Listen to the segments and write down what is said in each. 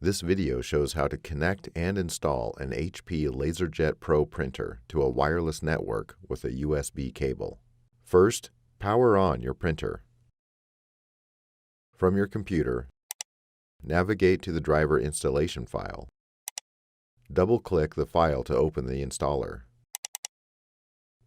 This video shows how to connect and install an HP LaserJet Pro printer to a wireless network with a USB cable. First, power on your printer. From your computer, navigate to the driver installation file. Double-click the file to open the installer.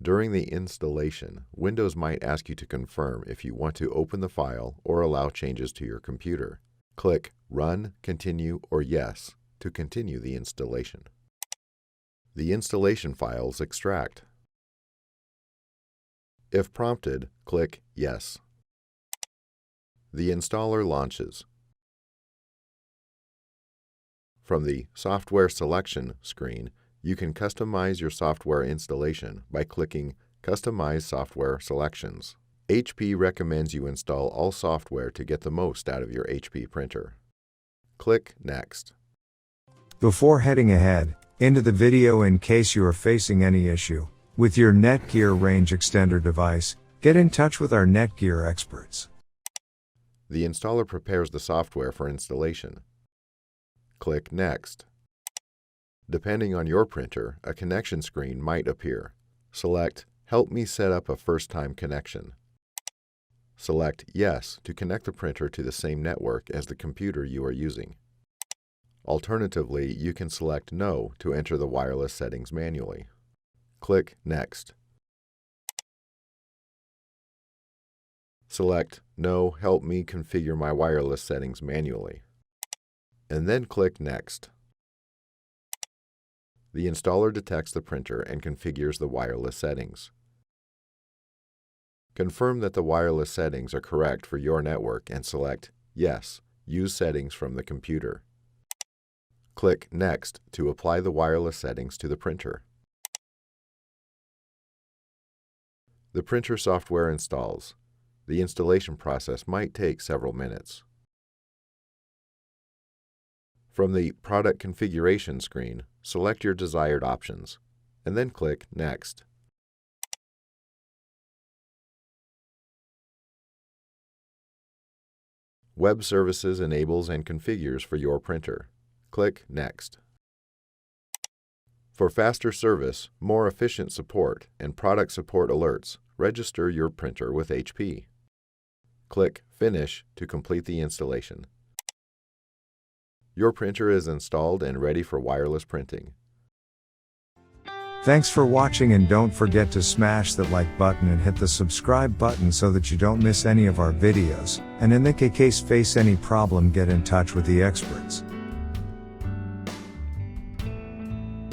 During the installation, Windows might ask you to confirm if you want to open the file or allow changes to your computer. Click Run, Continue, or Yes to continue the installation. The installation files extract. If prompted, click Yes. The installer launches. From the Software Selection screen, you can customize your software installation by clicking Customize Software Selections. HP recommends you install all software to get the most out of your HP printer. Click Next. Before heading ahead into the video, in case you are facing any issue with your Netgear range extender device, get in touch with our Netgear experts. The installer prepares the software for installation. Click Next. Depending on your printer, a connection screen might appear. Select Help me set up a first-time connection. Select Yes to connect the printer to the same network as the computer you are using. Alternatively, you can select No to enter the wireless settings manually. Click Next. Select No, help me configure my wireless settings manually, and then click Next. The installer detects the printer and configures the wireless settings. Confirm that the wireless settings are correct for your network and select Yes, use settings from the computer. Click Next to apply the wireless settings to the printer. The printer software installs. The installation process might take several minutes. From the Product Configuration screen, select your desired options, and then click Next. Web Services enables and configures for your printer. Click Next. For faster service, more efficient support, and product support alerts, register your printer with HP. Click Finish to complete the installation. Your printer is installed and ready for wireless printing. Thanks for watching, and don't forget to smash that like button and hit the subscribe button so that you don't miss any of our videos. And in the case face any problem, get in touch with the experts.